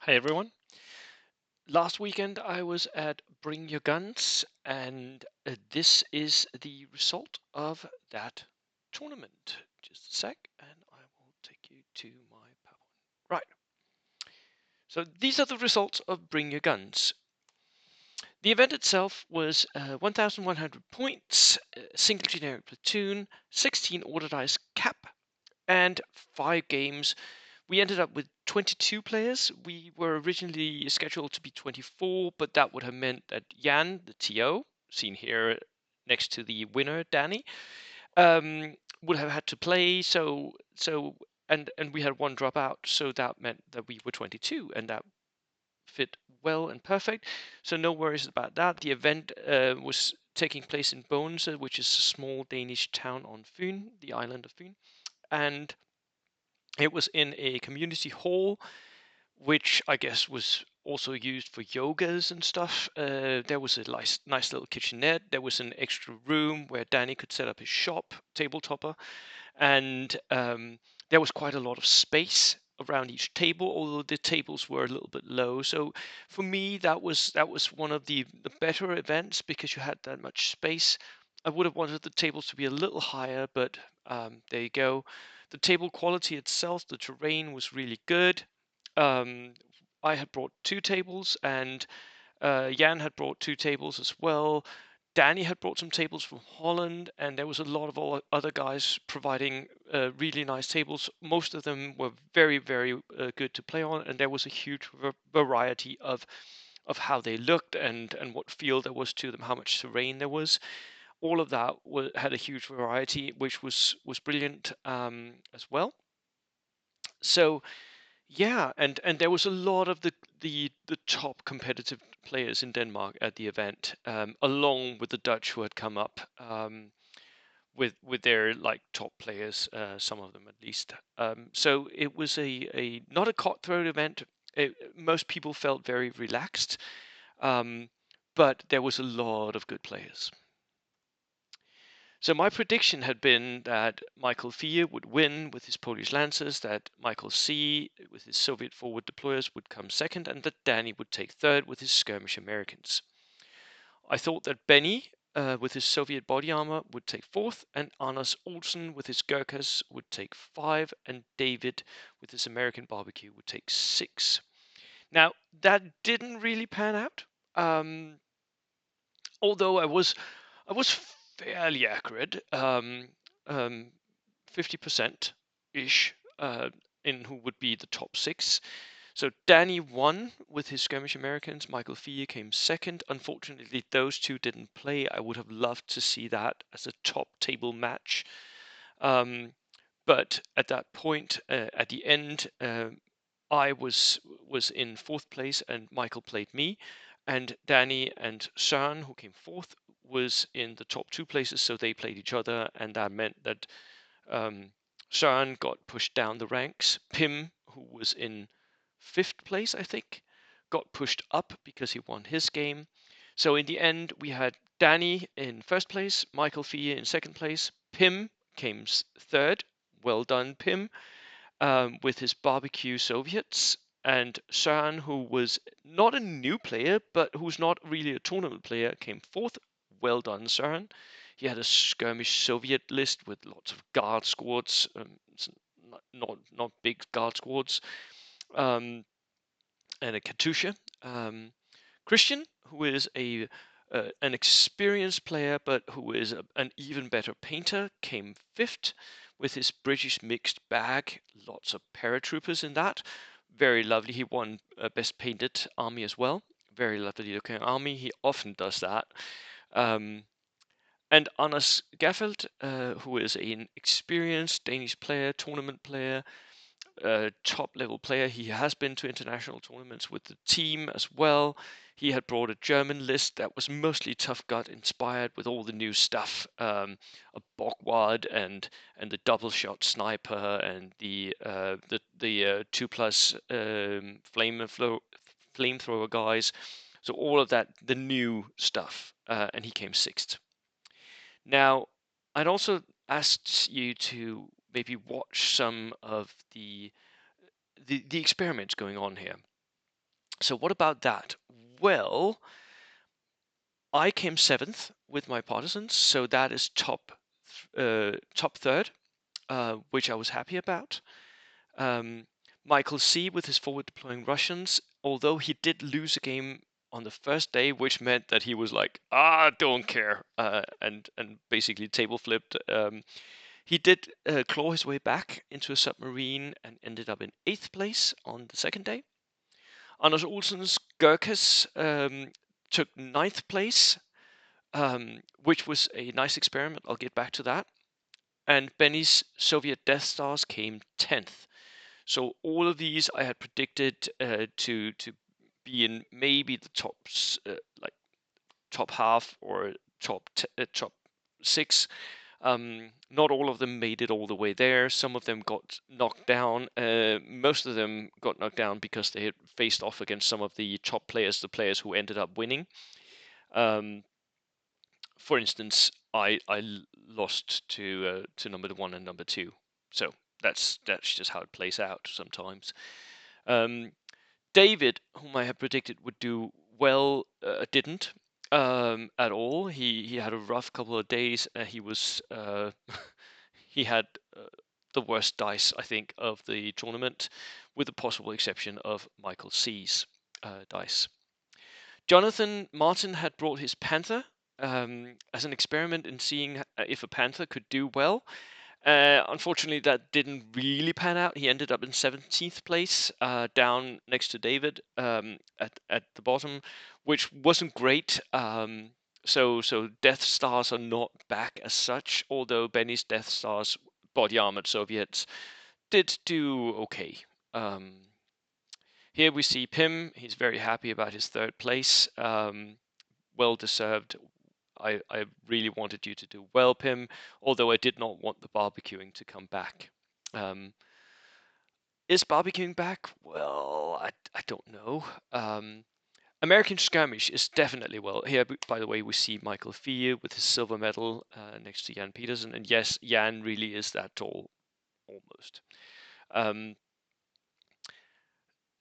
Hi everyone. Last weekend I was at Bring Your Guns, and this is the result of that tournament. Just a sec, and I will take you to my PowerPoint. Right. So these are the results of Bring Your Guns. The event itself was 1,100 points, single generic platoon, 16 order dice cap, and 5 games. We ended up with 22 players. We were originally scheduled to be 24, but that would have meant that Jan, the TO, seen here next to the winner, Danny, would have had to play. And we had one drop out, so that meant that we were 22, and that fit well and perfect. So no worries about that. The event was taking place in Bones, which is a small Danish town on Fyn, the island of Fyn, and it was in a community hall, which I guess was also used for yogas and stuff. There was a nice little kitchenette. There was an extra room where Danny could set up his shop, table topper, and there was quite a lot of space around each table, although the tables were a little bit low. So for me, that was one of the better events because you had that much space. I would have wanted the tables to be a little higher, but there you go. The table quality itself, the terrain was really good. Um, I had brought 2 tables, and Jan had brought 2 tables as well. Danny had brought some tables from Holland, and there was a lot of other guys providing really nice tables. Most of them were very, very good to play on, and there was a huge variety of how they looked and what feel there was to them, how much terrain there was. All of that had a huge variety, which was brilliant as well. So yeah, and there was a lot of the top competitive players in Denmark at the event, along with the Dutch who had come up with their like top players, some of them at least. So it was a not a cutthroat event. Most people felt very relaxed, um, but there was a lot of good players. So my prediction had been that Michael Fie would win with his Polish Lancers, that Michael C with his Soviet forward deployers would come second, and that Danny would take third with his skirmish Americans. I thought that Benny with his Soviet body armor would take fourth, and Anders Olsen with his Gurkhas would take five, and David with his American barbecue would take six. Now that didn't really pan out. Um, Although I was fairly accurate, um, 50% ish, in who would be the top six. So Danny won with his skirmish Americans. Michael Fia came second. Unfortunately, those two didn't play. I would have loved to see that as a top table match. Um, but at that point, at the end, I was in fourth place, and Michael played me, and Danny and Søren, who came fourth, was in the top 2 places, so they played each other, and that meant that Søren got pushed down the ranks. Pim, who was in fifth place, I think, got pushed up because he won his game. So in the end, we had Danny in first place, Michael Fie in second place, Pim came third. Well done, Pim, with his barbecue Soviets, and Søren, who was not a new player, but who's not really a tournament player, came fourth. Well done, Søren. He had a skirmish Soviet list with lots of guard squads, not big guard squads, um, and a Katusha. Christian, who is an experienced player, but who is an even better painter, came fifth with his British mixed bag. Lots of paratroopers in that. Very lovely. He won best painted army as well. Very lovely looking army. He often does that. Um, and Anders Gaffeld, who is an experienced Danish player, tournament player, top level player. He has been to international tournaments with the team as well. He had brought a German list that was mostly Tough Gut inspired with all the new stuff, a Bogward and the double shot sniper and the 2+ flamethrower guys. So all of that, the new stuff, and he came sixth. Now, I'd also asked you to maybe watch some of the experiments going on here. So what about that? Well, I came seventh with my partisans, so that is top third, which I was happy about. Um, Michael C. with his forward deploying Russians, although he did lose a game on the first day, which meant that he was like, don't care, and basically table flipped. He did claw his way back into a submarine and ended up in 8th place on the second day. Anders Olsen's Gurkhas took 9th place, which was a nice experiment. I'll get back to that. And Benny's Soviet Death Stars came 10th. So all of these I had predicted to be in maybe the like top half or top 6. Not all of them made it all the way there. Some of them got knocked down. Most of them got knocked down because they had faced off against some of the top players, the players who ended up winning. For instance, I lost to number 1 and number 2. So that's just how it plays out sometimes. David, whom I had predicted would do well, didn't at all. He had a rough couple of days. He was he had the worst dice, I think, of the tournament, with the possible exception of Michael C's dice. Jonathan Martin had brought his Panther as an experiment in seeing if a Panther could do well. Unfortunately, that didn't really pan out. He ended up in 17th place, down next to David at the bottom, which wasn't great. So Death Stars are not back as such, although Benny's Death Stars body armored Soviets did do okay. Here we see Pim. He's very happy about his 3rd place. Well deserved. I really wanted you to do well, Pim, although I did not want the barbecuing to come back. Is barbecuing back? Well, I don't know. American Skirmish is definitely well. Here, by the way, we see Michael Fee with his silver medal next to Jan Petersen. And yes, Jan really is that tall, almost.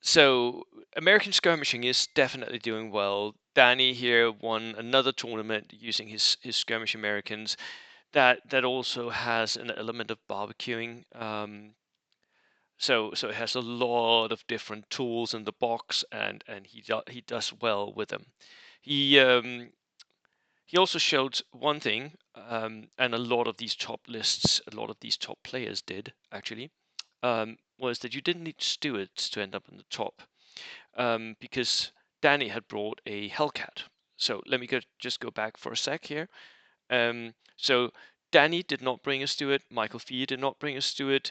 So American Skirmishing is definitely doing well. Danny here won another tournament using his Skirmish Americans. That also has an element of barbecuing. So it has a lot of different tools in the box, and he does well with them. He also showed one thing, and a lot of these top lists, a lot of these top players did actually, was that you didn't need stewards to end up in the top, because Danny had brought a Hellcat. So let me just go back for a sec here. So Danny did not bring a steward. Michael Fee did not bring a steward.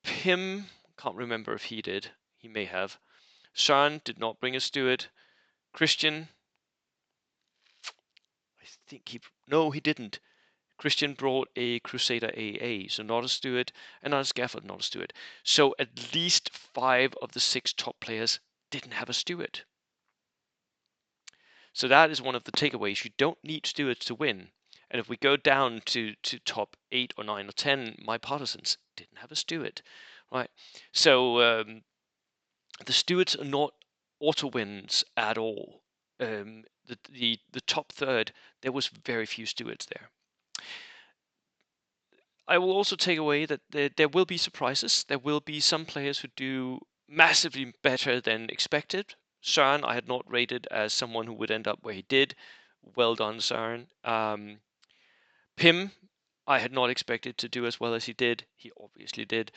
Pim, can't remember if he did. He may have. Sean did not bring a steward. Christian, I think no, he didn't. Christian brought a Crusader AA, so not a steward, and Anders Gafford, not a steward. So at least 5 of the 6 top players didn't have a steward. So that is one of the takeaways. You don't need stewards to win. And if we go down to top 8 or 9 or 10, my partisans didn't have a steward, right? So the stewards are not auto wins at all. The top third, there was very few stewards there. I will also take away that there will be surprises. There will be some players who do massively better than expected. Søren, I had not rated as someone who would end up where he did. Well done, Søren. Pim, I had not expected to do as well as he did. He obviously did.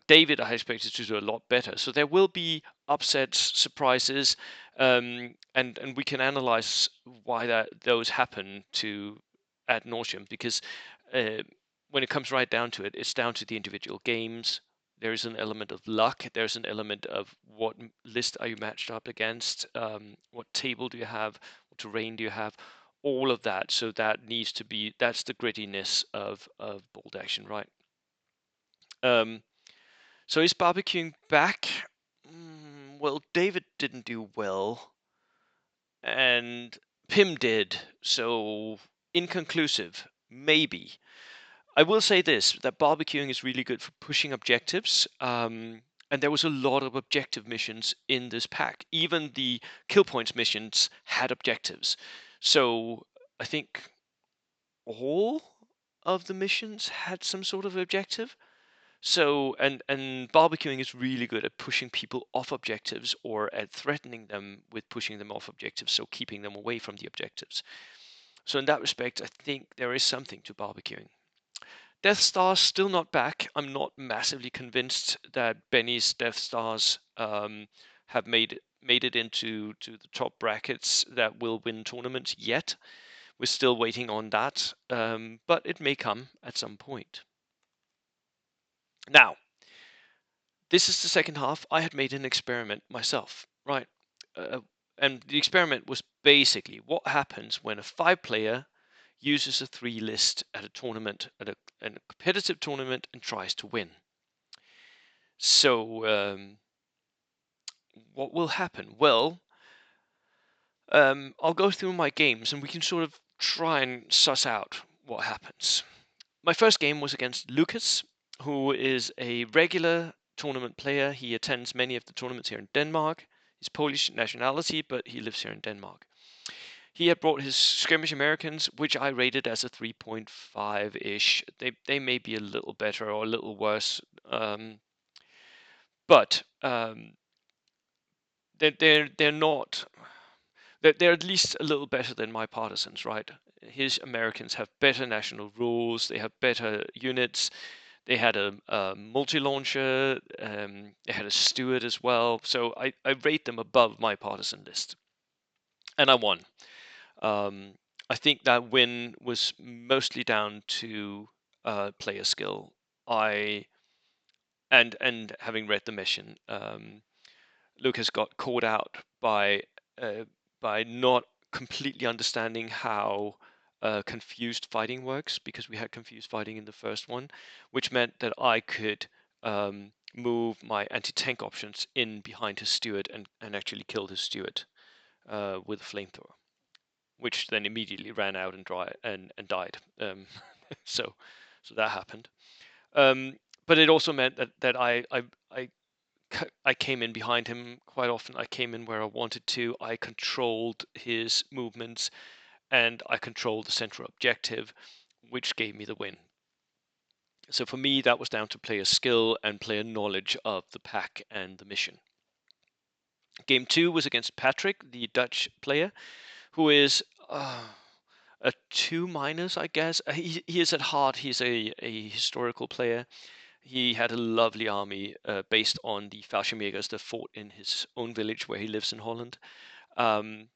David, I expected to do a lot better. So there will be upsets, surprises, and we can analyze why those happen to ad nauseum, because when it comes right down to it, it's down to the individual games. There is an element of luck. There's an element of what list are you matched up against, what table do you have, what terrain do you have, all of that. So that needs to be, that's the grittiness of bold action, right? So is barbecuing back? Well, David didn't do well, and Pim did. So inconclusive, maybe. I will say this, that barbecuing is really good for pushing objectives. and there was a lot of objective missions in this pack. Even the kill points missions had objectives. So I think all of the missions had some sort of objective. So and barbecuing is really good at pushing people off objectives or at threatening them with pushing them off objectives, so keeping them away from the objectives. So in that respect, I think there is something to barbecuing. Death Stars still not back. I'm not massively convinced that Benny's Death Stars have made it into the top brackets that will win tournaments yet. We're still waiting on that, but it may come at some point. Now, this is the second half. I had made an experiment myself, right? Uh, and the experiment was basically what happens when a 5-player uses a 3 list at a tournament, at a competitive tournament, and tries to win. So, what will happen? Well, I'll go through my games and we can sort of try and suss out what happens. My first game was against Lucas, who is a regular tournament player. He attends many of the tournaments here in Denmark. He's Polish nationality, but he lives here in Denmark. He had brought his Skirmish Americans, which I rated as a 3.5-ish. They may be a little better or a little worse, but they're not. They're at least a little better than my partisans, right? His Americans have better national rules. They have better units. They had a multi-launcher. They had a steward as well. So I rate them above my partisan list, and I won. Um, I think that win was mostly down to player skill. I and having read the mission, Lucas got caught out uh, by not completely understanding how confused fighting works, because we had confused fighting in the first one, which meant that I could move my anti-tank options in behind his steward and actually kill his steward with a flamethrower, which then immediately ran out and died. So so that happened. Um, but it also meant that I I came in behind him quite often. I came in where I wanted to. I controlled his movements and I controlled the central objective, which gave me the win. So for me, that was down to player skill and player knowledge of the pack and the mission. Game 2 was against Patrick, the Dutch player, who is a 2 minus, I guess. He is at heart, he's a historical player. He had a lovely army based on the Fallschirmjägers that fought in his own village where he lives in Holland. Um,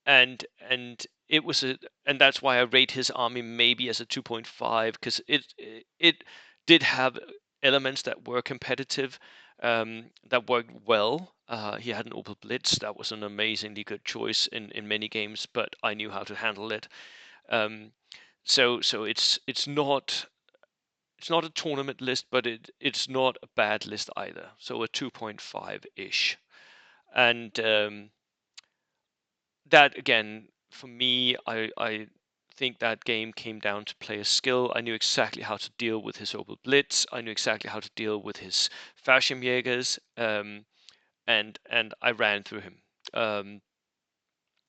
and it was and that's why I rate his army maybe as a 2.5, because it did have elements that were competitive, that worked well. He had an Opel Blitz that was an amazingly good choice in many games, but I knew how to handle it. Um, so it's not a tournament list, but it's not a bad list either. So a 2.5 ish, and that again for me, I think that game came down to player skill. I knew exactly how to deal with his Opel Blitz. I knew exactly how to deal with his Fallschirmjägers, and I ran through him.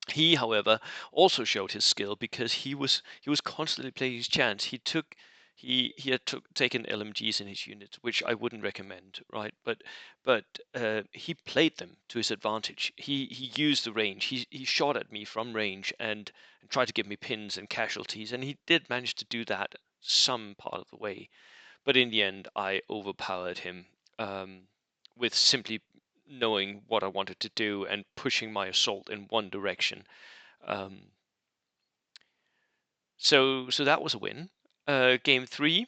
He, however, also showed his skill because he was constantly playing his chance. He had taken LMGs in his unit, which I wouldn't recommend, right? But he played them to his advantage. He used the range. He shot at me from range and tried to give me pins and casualties, and he did manage to do that some part of the way. But in the end, I overpowered him with simply knowing what I wanted to do and pushing my assault in one direction. Um, so that was a win. Game 3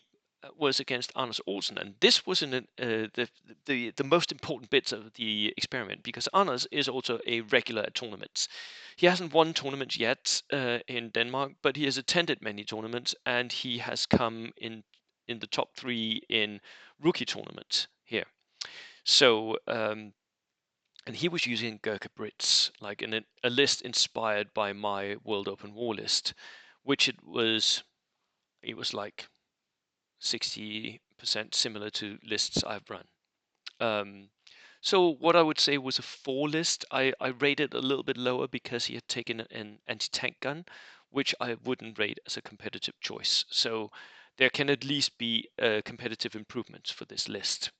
was against Anders Olsen, and this was the most important bits of the experiment, because Anders is also a regular at tournaments. He hasn't won tournaments yet in Denmark, but he has attended many tournaments, and he has come in the top 3 in rookie tournaments here. So and he was using Gurkha Brits, like in a list inspired by my World Open War list, which it was like 60% similar to lists I've run. Um, so what I would say was a 4 list. I rated a little bit lower because he had taken an anti-tank gun, which I wouldn't rate as a competitive choice. So there can at least be competitive improvements for this list.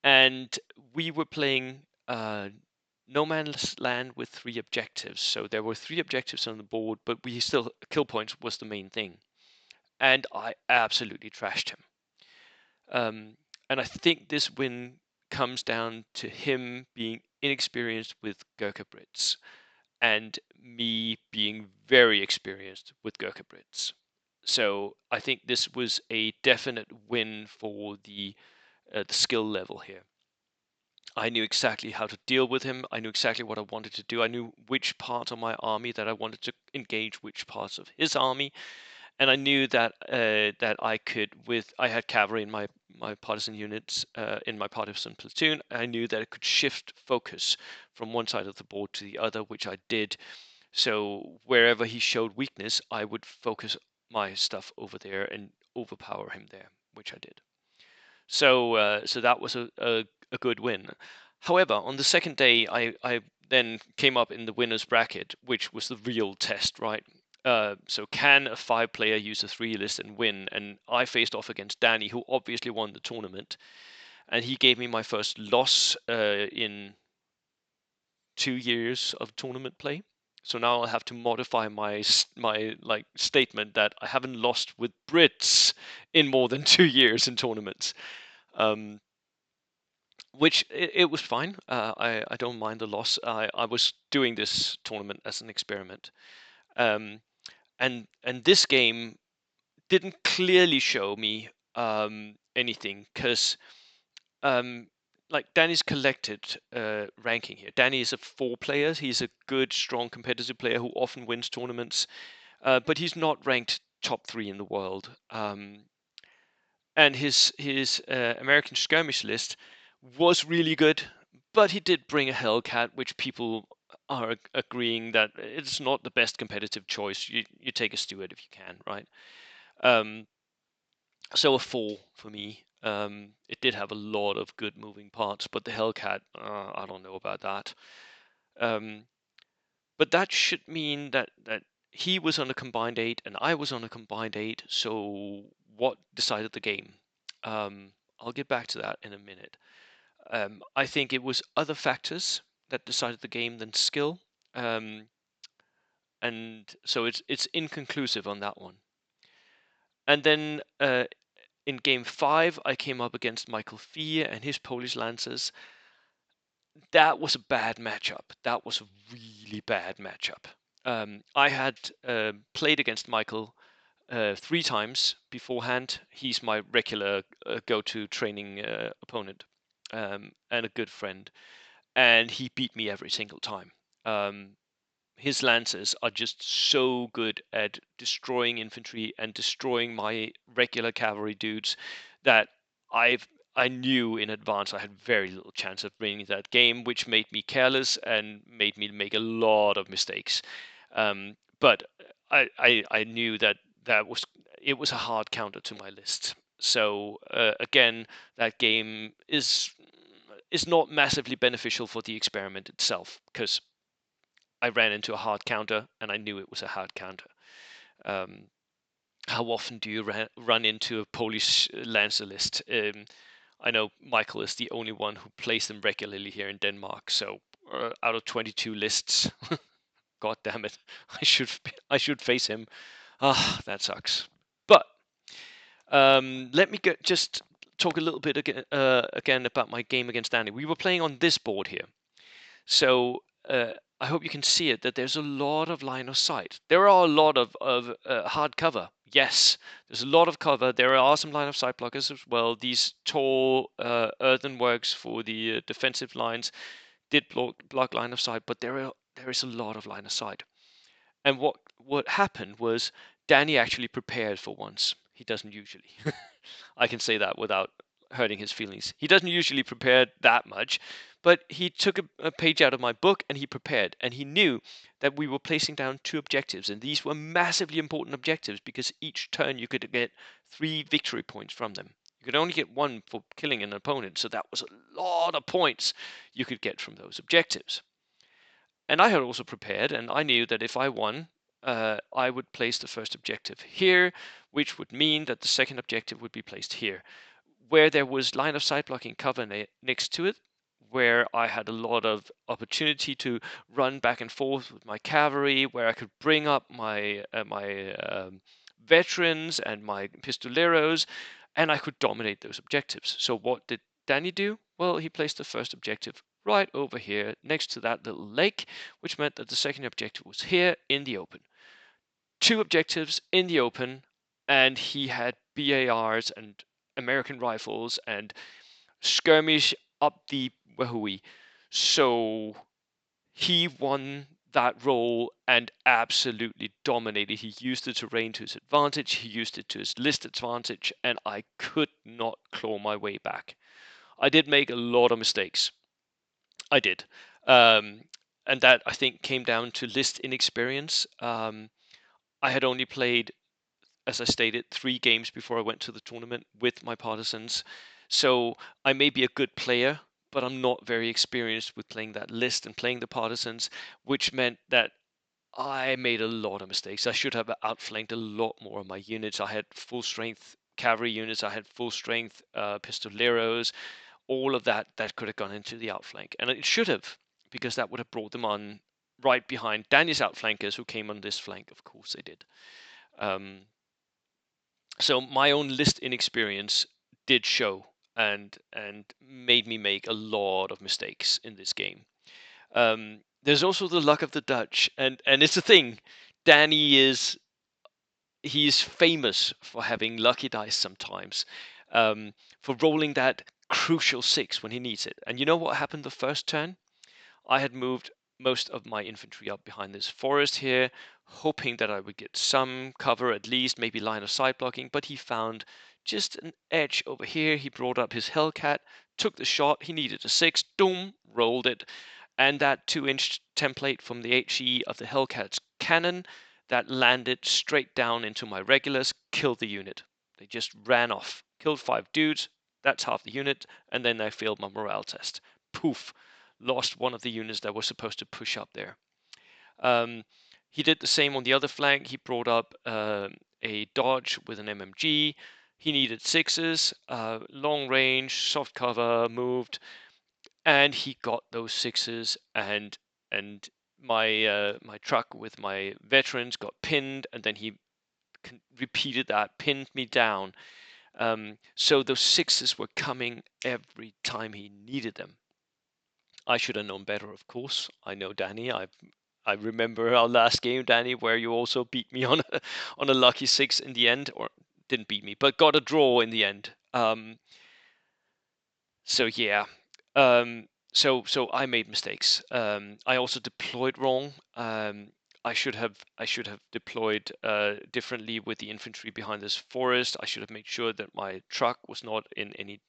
And we were playing no man's land with 3 objectives. So there were 3 objectives on the board, but we still kill points was the main thing. And I absolutely trashed him. And I think this win comes down to him being inexperienced with Gurkha Brits and me being very experienced with Gurkha Brits. So I think this was a definite win for the skill level here. I knew exactly how to deal with him. I knew exactly what I wanted to do. I knew which part of my army that I wanted to engage, which parts of his army, and I knew that I could, with I had cavalry in my partisan units in my partisan platoon. I knew that I could shift focus from one side of the board to the other, which I did. So wherever he showed weakness, I would focus my stuff over there and overpower him there, which I did. So that was a good win. However, on the second day, I then came up in the winners bracket, which was the real test, right? So can a 5-player use a 3 list and win? And I faced off against Danny, who obviously won the tournament, and he gave me my first loss in 2 years of tournament play. So now I'll have to modify my like statement that I haven't lost with Brits in more than 2 years in tournaments. Um, which it was fine. I don't mind the loss. I was doing this tournament as an experiment, um, and this game didn't clearly show me anything because um, like Danny's collected ranking here. Danny is a 4 player. He's a good, strong, competitive player who often wins tournaments, but he's not ranked top 3 in the world. And his American skirmish list was really good, but he did bring a Hellcat, which people are agreeing that it's not the best competitive choice. You take a Steward if you can, right? Um, so a 4 for me. It did have a lot of good moving parts, but the Hellcat, I don't know about that. Um, but that should mean that he was on a combined 8 and I was on a combined 8. So what decided the game? I'll get back to that in a minute. I think it was other factors that decided the game than skill, um, and so it's inconclusive on that one. And then in game 5, I came up against Michael Fee and his Polish Lancers. That was a bad matchup. That was a really bad matchup. I had played against Michael 3 times beforehand. He's my regular go-to training opponent and a good friend, and he beat me every single time. Um, his lancers are just so good at destroying infantry and destroying my regular cavalry dudes that I've I knew in advance I had very little chance of winning that game, which made me careless and made me make a lot of mistakes. But I knew that it was a hard counter to my list. So again, that game is not massively beneficial for the experiment itself because I ran into a hard counter and I knew it was a hard counter. Um, how often do you run into a Polish Lancer list? I know Michael is the only one who plays them regularly here in Denmark. So out of 22 lists, God damn it, I should face him. Ah, that sucks. But let me just talk a little bit again about my game against Danny. We were playing on this board here. So I hope you can see it, that there's a lot of line of sight. There are a lot of hard cover. Yes, there's a lot of cover. There are some line of sight blockers as well. These tall earthenworks for the defensive lines did block line of sight, but there is a lot of line of sight. And what happened was Danny actually prepared for once. He doesn't usually. I can say that without hurting his feelings. He doesn't usually prepare that much, but he took a page out of my book and he prepared. And he knew that we were placing down 2 objectives, and these were massively important objectives because each turn you could get 3 victory points from them. You could only get one for killing an opponent, so that was a lot of points you could get from those objectives. And I had also prepared, and I knew that if I won, I would place the first objective here, which would mean that the second objective would be placed here, where there was line of sight blocking cover next to it, where I had a lot of opportunity to run back and forth with my cavalry, where I could bring up my veterans and my pistoleros, and I could dominate those objectives. So what did Danny do? Well, he placed the first objective right over here next to that little lake, which meant that the second objective was here in the open. Two objectives in the open, and he had BARs and American rifles and skirmish up the Wahoo. So he won that role and absolutely dominated. He used the terrain to his advantage, he used it to his list advantage, and I could not claw my way back. I did make a lot of mistakes. I did. Um, and that I think came down to list inexperience. I had only played, as I stated, 3 games before I went to the tournament with my partisans. So I may be a good player, but I'm not very experienced with playing that list and playing the partisans, which meant that I made a lot of mistakes. I should have outflanked a lot more of my units. I had full strength cavalry units, I had full strength pistoleros, all of that could have gone into the outflank. And it should have, because that would have brought them on right behind Danny's outflankers who came on this flank. Of course they did. Um, so my own list inexperience did show and made me make a lot of mistakes in this game. There's also the luck of the Dutch, and it's a thing. Danny is he's famous for having lucky dice sometimes, for rolling that crucial 6 when he needs it. And you know what happened the first turn? I had moved most of my infantry up behind this forest here, hoping that I would get some cover, at least maybe line of sight blocking, but he found just an edge over here. He brought up his Hellcat, took the shot. He needed a 6, boom, rolled it. And that 2-inch template from the HE of the Hellcat's cannon that landed straight down into my regulars, killed the unit. They just ran off, killed 5 dudes. That's half the unit, and then I failed my morale test. Poof, lost one of the units that was supposed to push up there. Um, he did the same on the other flank. He brought up a Dodge with an MMG. He needed 6s, long range, soft cover, moved, and he got those 6s. And my truck with my veterans got pinned, and then he repeated that, pinned me down. So those 6s were coming every time he needed them. I should have known better, of course. I know Danny. I remember our last game, Danny, where you also beat me on on a lucky 6 in the end, or didn't beat me, but got a draw in the end. So yeah, so I made mistakes. I also deployed wrong. I should have deployed differently with the infantry behind this forest. I should have made sure that my truck was not in any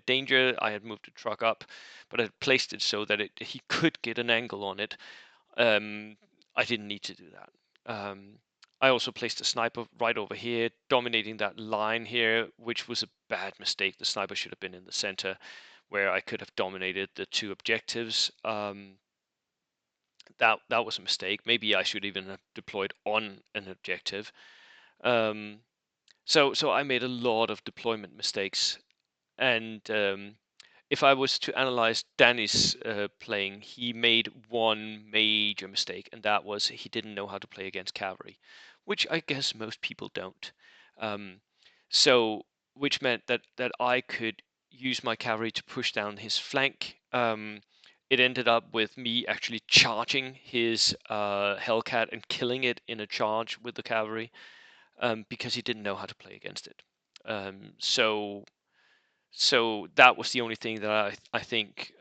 danger. I had moved the truck up, but I had placed it so that he could get an angle on it. Um, I didn't need to do that. I also placed a sniper right over here, dominating that line here, which was a bad mistake. The sniper should have been in the center, where I could have dominated the 2 objectives. That was a mistake. Maybe I should even have deployed on an objective. So I made a lot of deployment mistakes, and if I was to analyze Danny's playing, he made one major mistake, and that was he didn't know how to play against cavalry, which I guess most people don't. Um, so, which meant that I could use my cavalry to push down his flank. It ended up with me actually charging his Hellcat and killing it in a charge with the cavalry, because he didn't know how to play against it. So that was the only thing that I think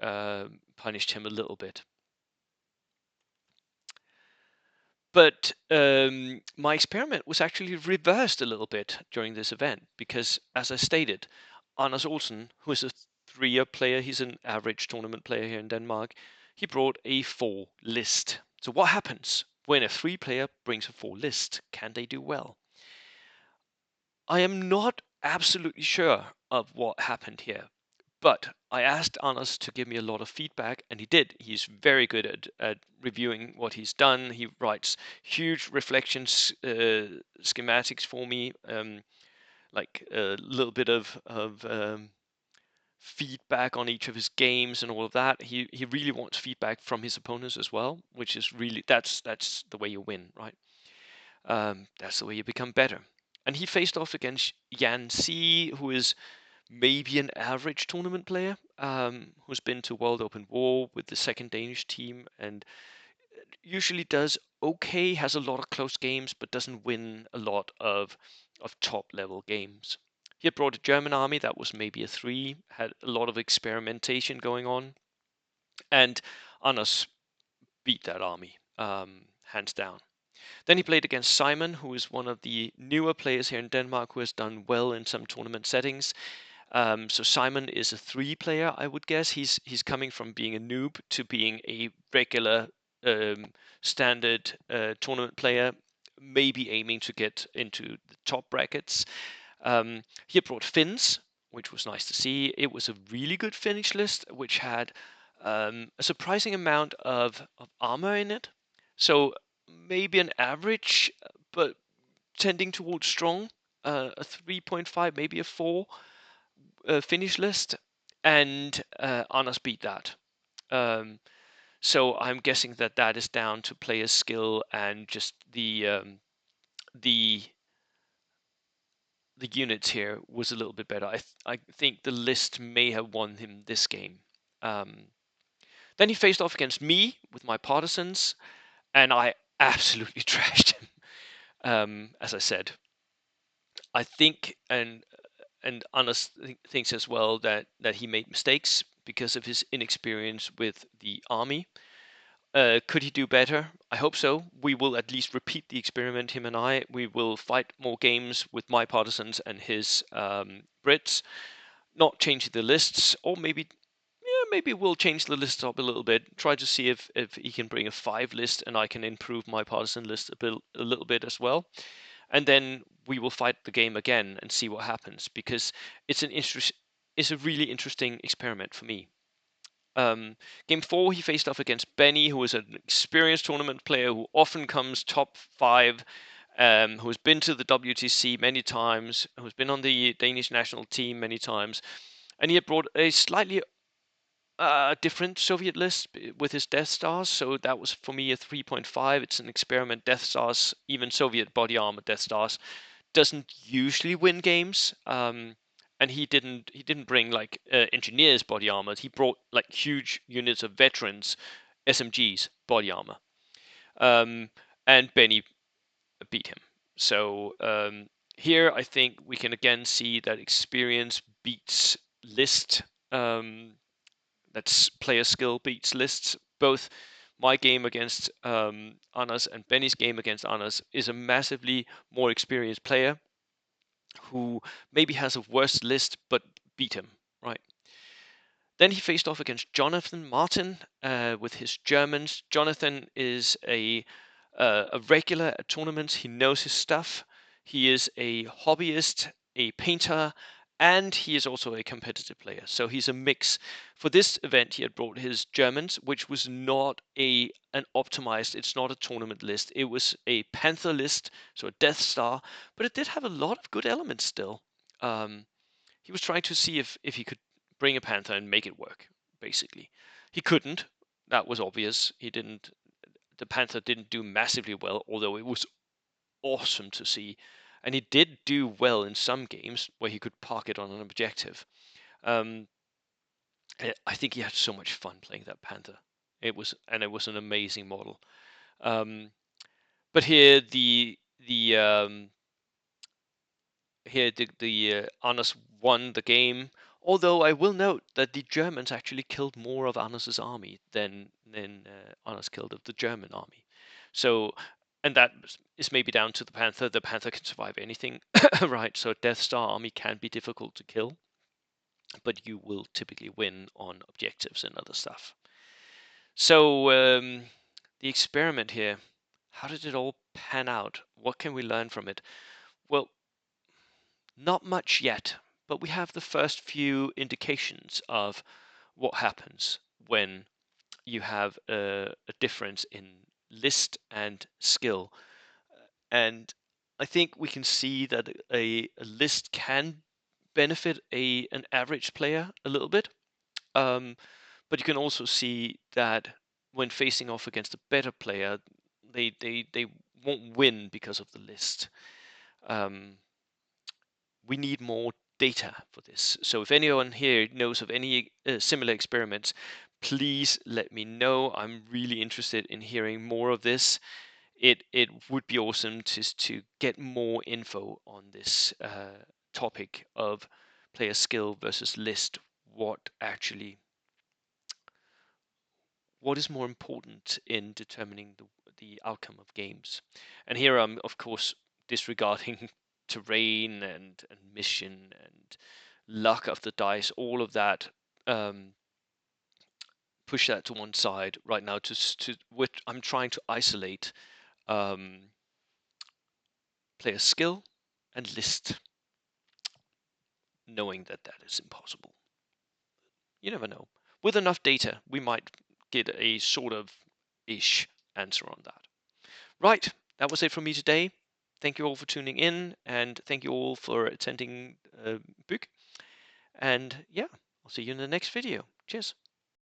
punished him a little bit. But my experiment was actually reversed a little bit during this event because, as I stated, Anders Olsen, who is a 3-year player, he's an average tournament player here in Denmark, he brought a 4 list. So what happens when a 3-player brings a 4 list? Can they do well? I am not absolutely sure. of what happened here. But I asked Anders to give me a lot of feedback, and he did. He's very good at reviewing what he's done. He writes huge reflections, schematics for me, like a little bit of feedback on each of his games and all of that. He really wants feedback from his opponents as well, which is really that's the way you win, right? That's the way you become better. And he faced off against Jan C, who is maybe an average tournament player, who's been to World Open War with the second Danish team and usually does okay, has a lot of close games, but doesn't win a lot of top level games. He had brought a German army that was maybe a 3, had a lot of experimentation going on, and Anders beat that army, hands down. Then he played against Simon, who is one of the newer players here in Denmark who has done well in some tournament settings. So Simon is a 3 player, I would guess. He's coming from being a noob to being a regular um, standard tournament player, maybe aiming to get into the top brackets. He had brought Finns, which was nice to see. It was a really good Finnish list, which had a surprising amount of armor in it. So maybe an average, but tending towards strong. A 3.5, maybe a 4 finish list, and Anders beat that. Um, so I'm guessing that that is down to player skill and just the the units here was a little bit better. I think the list may have won him this game. Um, then he faced off against me with my partisans, and I absolutely trashed him. As I said, I think, and Anders thinks as well that he made mistakes because of his inexperience with the army. Could he do better? I hope so. We will at least repeat the experiment, him and I. We will fight more games with my partisans and his Brits, not changing the lists, or maybe, yeah, maybe we'll change the list up a little bit. Try to see if he can bring a 5 list and I can improve my partisan list a little bit as well. And then we will fight the game again and see what happens, because it's a really interesting experiment for me. Game 4, he faced off against Benny, who is an experienced tournament player who often comes top 5, who has been to the WTC many times, who's been on the Danish national team many times, and he had brought a slightly different Soviet list with his Death Stars, so that was for me a 3.5. It's an experiment. Death Stars, even Soviet body armor Death Stars, doesn't usually win games. And he didn't bring like engineers body armor. He brought like huge units of veterans, SMGs body armor. Um, and Benny beat him. So here I think we can again see that experience beats list. That's player skill beats lists. Both my game against Anders and Benny's game against Anders is a massively more experienced player who maybe has a worse list but beat him, right? Then he faced off against Jonathan Martin with his Germans. Jonathan is a regular at tournaments. He knows his stuff. He is a hobbyist, a painter, and he is also a competitive player. So he's a mix. For this event, he had brought his Germans, which was not an optimized. It's not a tournament list. It was a Panther list, so a Death Star, but it did have a lot of good elements still. Um, he was trying to see if he could bring a Panther and make it work. Basically, he couldn't. That was obvious. He didn't. The Panther didn't do massively well, although it was awesome to see. And he did do well in some games where he could park it on an objective. Um, I think he had so much fun playing that Panther. It was an amazing model. Um, but here the Anders won the game. Although I will note that the Germans actually killed more of Anders's army than Anders killed of the German army. So, and that is maybe down to the Panther. The Panther can survive anything, right? So Death Star army can be difficult to kill, but you will typically win on objectives and other stuff. So the experiment here, how did it all pan out? What can we learn from it? Well, not much yet, but we have the first few indications of what happens when you have a difference in list and skill. And I think we can see that a list can benefit an average player a little bit. But you can also see that when facing off against a better player, they won't win because of the list. Um, we need more data for this. So if anyone here knows of any similar experiments, please let me know. I'm really interested in hearing more of this. It would be awesome to get more info on this topic of player skill versus list. What is more important in determining the outcome of games? And here I'm, of course, disregarding terrain and mission and luck of the dice, all of that. Um, push that to one side right now. Which I'm trying to isolate player skill and list, knowing that that is impossible. You never know. With enough data, we might get a sort of ish answer on that. Right, that was it from me today. Thank you all for tuning in, and thank you all for attending book. And yeah, I'll see you in the next video. Cheers.